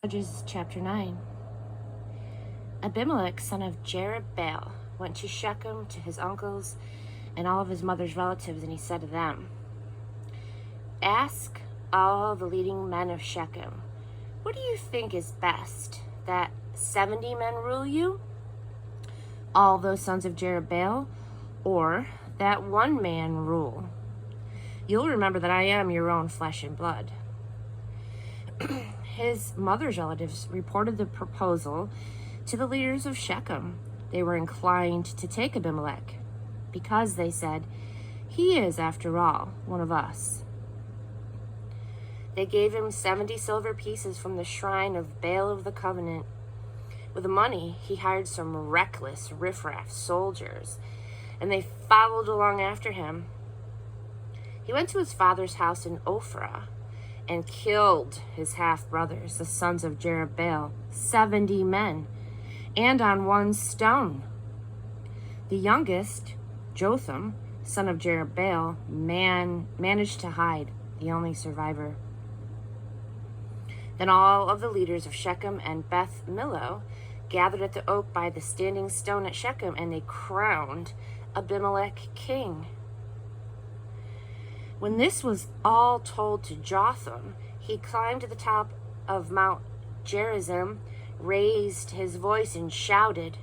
Judges chapter 9. Abimelech, son of Jerubbaal, went to Shechem to his uncles and all of his mother's relatives, and he said to them, "Ask all the leading men of Shechem, what do you think is best, that 70 men rule you, all those sons of Jerubbaal, or that one man rule? You'll remember that I am your own flesh and blood." His mother's relatives reported the proposal to the leaders of Shechem. They were inclined to take Abimelech because, they said, he is, after all, one of us. They gave him 70 silver pieces from the shrine of Baal of the Covenant. With the money, he hired some reckless riffraff soldiers, and they followed along after him. He went to his father's house in Ophrah and killed his half-brothers, the sons of Jerubbaal, 70 men, and on one stone. The youngest, Jotham, son of Jerubbaal, managed to hide, the only survivor. Then all of the leaders of Shechem and Beth Millo gathered at the oak by the standing stone at Shechem, and they crowned Abimelech king. When this was all told to Jotham, he climbed to the top of Mount Gerizim, raised his voice, and shouted,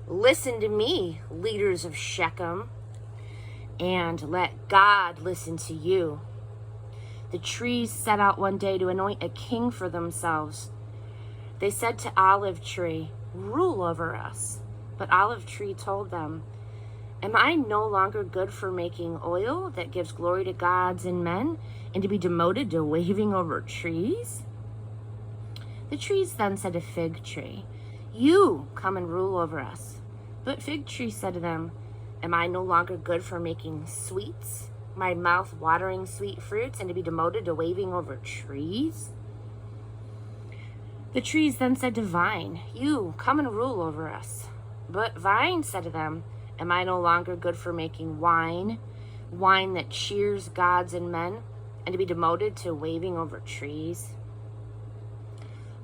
"Listen to me, leaders of Shechem, and let God listen to you." The trees set out one day to anoint a king for themselves. They said to Olive Tree, "Rule over us." But Olive Tree told them, "Am I no longer good for making oil that gives glory to gods and men, and to be demoted to waving over trees?" The trees then said to Fig Tree, "You come and rule over us." But Fig Tree said to them, "Am I no longer good for making sweets, my mouth watering sweet fruits, and to be demoted to waving over trees?" The trees then said to Vine, "You come and rule over us." But Vine said to them, "Am I no longer good for making wine that cheers gods and men, and to be demoted to waving over trees?"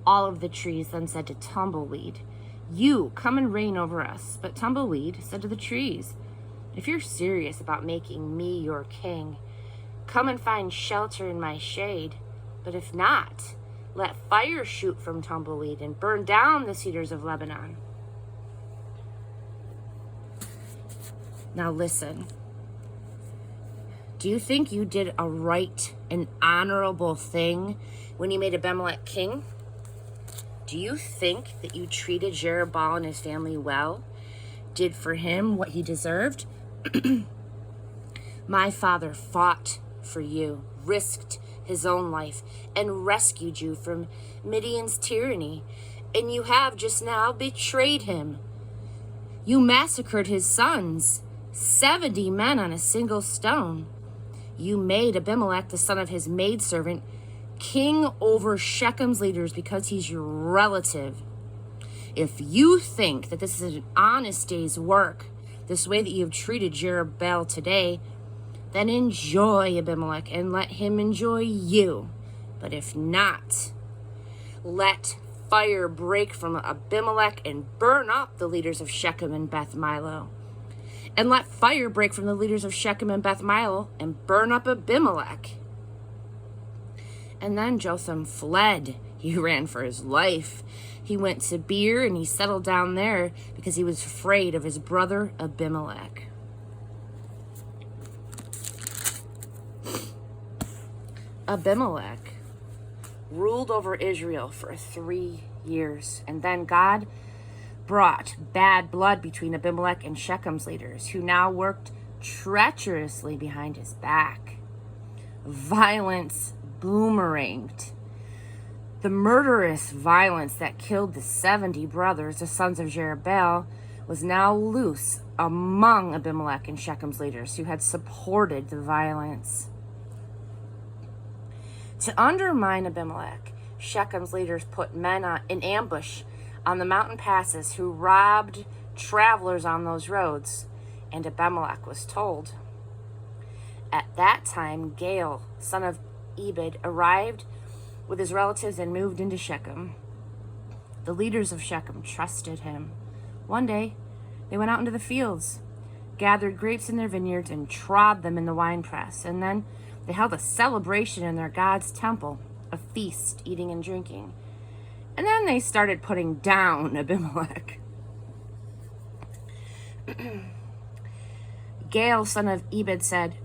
All of the trees then said to Tumbleweed, "You come and reign over us." But Tumbleweed said to the trees, "If you're serious about making me your king, come and find shelter in my shade. But if not, let fire shoot from Tumbleweed and burn down the cedars of Lebanon." Now listen. Do you think you did a right and honorable thing when you made Abimelech king? Do you think that you treated Jerubbaal and his family well, did for him what he deserved? My father fought for you, risked his own life, and rescued you from Midian's tyranny, and you have just now betrayed him. You massacred his sons, 70 men on a single stone. You made Abimelech, the son of his maidservant, king over Shechem's leaders because he's your relative. If you think that this is an honest day's work, this way that you have treated Jerubbaal today, then enjoy Abimelech and let him enjoy you. But if not, let fire break from Abimelech and burn up the leaders of Shechem and Beth Millo. And let fire break from the leaders of Shechem and Beth Millo and burn up Abimelech. And then Jotham fled. He ran for his life. He went to Beer, and he settled down there because he was afraid of his brother Abimelech. Abimelech ruled over Israel for 3 years, and then God brought bad blood between Abimelech and Shechem's leaders, who now worked treacherously behind his back. Violence boomeranged. The murderous violence that killed the 70 brothers, the sons of Jerubbaal, was now loose among Abimelech and Shechem's leaders, who had supported the violence. To undermine Abimelech, Shechem's leaders put men in ambush on the mountain passes who robbed travelers on those roads, and Abimelech was told. At that time, Gaal, son of Ebed, arrived with his relatives and moved into Shechem. The leaders of Shechem trusted him. One day, they went out into the fields, gathered grapes in their vineyards, and trod them in the winepress. And then they held a celebration in their God's temple, a feast, eating and drinking. And then they started putting down Abimelech. Gaal, son of Ebed, said,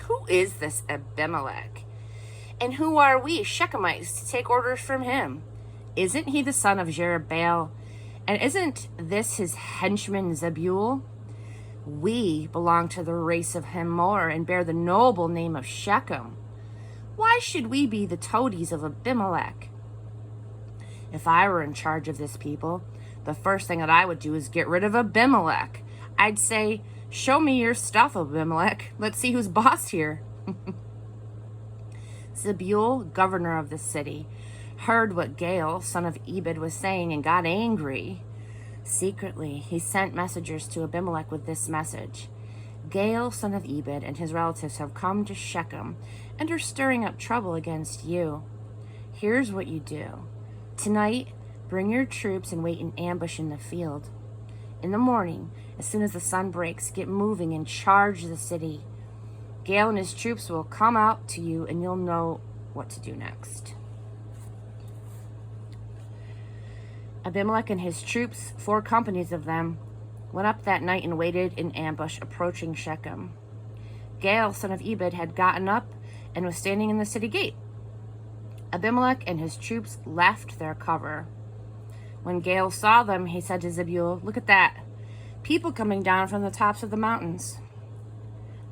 "Who is this Abimelech? And who are we, Shechemites, to take orders from him? Isn't he the son of Jerubbaal? And isn't this his henchman Zebul? We belong to the race of Hamor and bear the noble name of Shechem. Why should we be the toadies of Abimelech? If I were in charge of this people, the first thing that I would do is get rid of Abimelech. I'd say, 'Show me your stuff, Abimelech. Let's see who's boss here.'" Zebul, governor of the city, heard what Gaal, son of Ebed, was saying and got angry. Secretly, he sent messengers to Abimelech with this message: "Gaal, son of Ebed, and his relatives have come to Shechem and are stirring up trouble against you. Here's what you do. Tonight, bring your troops and wait in ambush in the field. In the morning, as soon as the sun breaks, get moving and charge the city. Gaal and his troops will come out to you, and you'll know what to do next." Abimelech and his troops, 4 companies of them, went up that night and waited in ambush, approaching Shechem. Gaal, son of Ebed, had gotten up and was standing in the city gate. Abimelech and his troops left their cover. When Gaal saw them, he said to Zebul, "Look at that. People coming down from the tops of the mountains."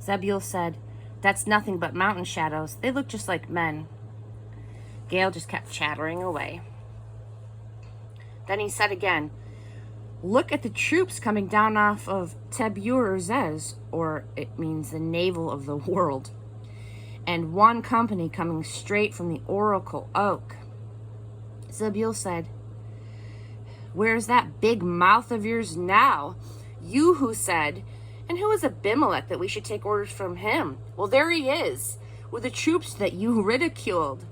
Zebul said, "That's nothing but mountain shadows. They look just like men." Gaal just kept chattering away. Then he said again, "Look at the troops coming down off of Tabur-Zez, or it means the navel of the world, and 1 company coming straight from the Oracle Oak." Zebul said, "Where's that big mouth of yours now? You who said, 'And who is Abimelech that we should take orders from him?' Well, there he is, with the troops that you ridiculed.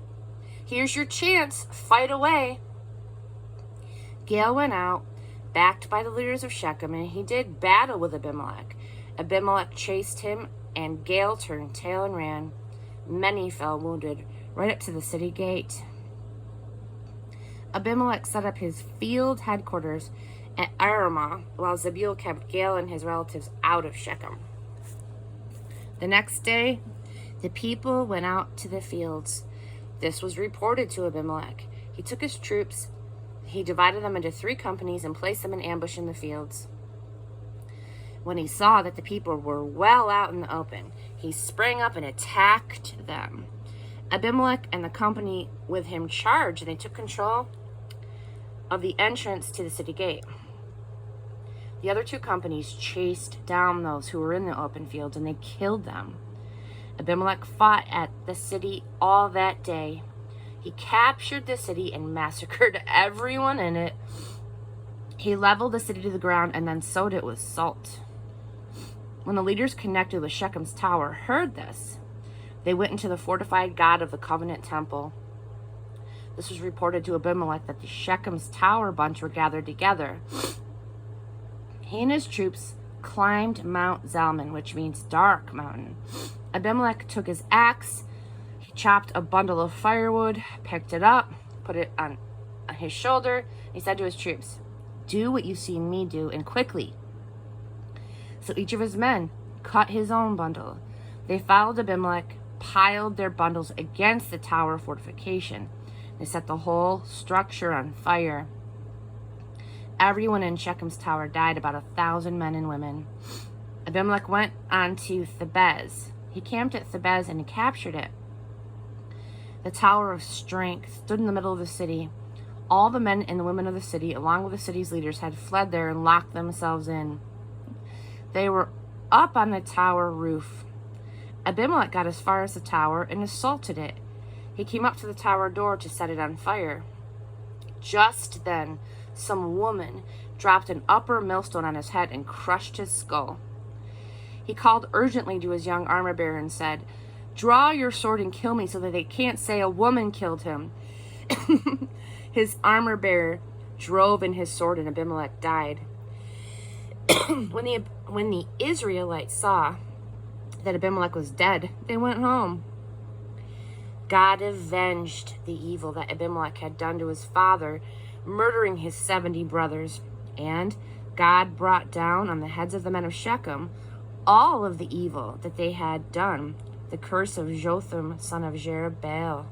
Here's your chance. Fight away." Gaal went out, backed by the leaders of Shechem, and he did battle with Abimelech. Abimelech chased him, and Gaal turned tail and ran. Many fell wounded, right up to the city gate. Abimelech set up his field headquarters at Aramah, while Zebul kept Gaal and his relatives out of Shechem. The next day, the people went out to the fields. This was reported to Abimelech. He took his troops, he divided them into 3 companies and placed them in ambush in the fields. When he saw that the people were well out in the open, he sprang up and attacked them. Abimelech and the company with him charged, and they took control of the entrance to the city gate. The other 2 companies chased down those who were in the open fields, and they killed them. Abimelech fought at the city all that day. He captured the city and massacred everyone in it. He leveled the city to the ground and then sowed it with salt. When the leaders connected with Shechem's tower heard this, they went into the fortified God of the Covenant Temple. This was reported to Abimelech that the Shechem's tower bunch were gathered together. He and his troops climbed Mount Zalmon, which means dark mountain. Abimelech took his axe, he chopped a bundle of firewood, picked it up, put it on his shoulder, and he said to his troops, "Do what you see me do, and quickly." So each of his men cut his own bundle. They followed Abimelech, piled their bundles against the tower fortification. They set the whole structure on fire. Everyone in Shechem's tower died, about 1,000 men and women. Abimelech went on to Thebez. He camped at Thebez and captured it. The Tower of Strength stood in the middle of the city. All the men and the women of the city, along with the city's leaders, had fled there and locked themselves in. They were up on the tower roof. Abimelech got as far as the tower and assaulted it. He came up to the tower door to set it on fire. Just then, some woman dropped an upper millstone on his head and crushed his skull. He called urgently to his young armor-bearer and said, "Draw your sword and kill me so that they can't say a woman killed him." His armor-bearer drove in his sword, and Abimelech died. When the Israelites saw that Abimelech was dead, they went home. God avenged the evil that Abimelech had done to his father, murdering his 70 brothers. And God brought down on the heads of the men of Shechem all of the evil that they had done, the curse of Jotham, son of Jerubbaal.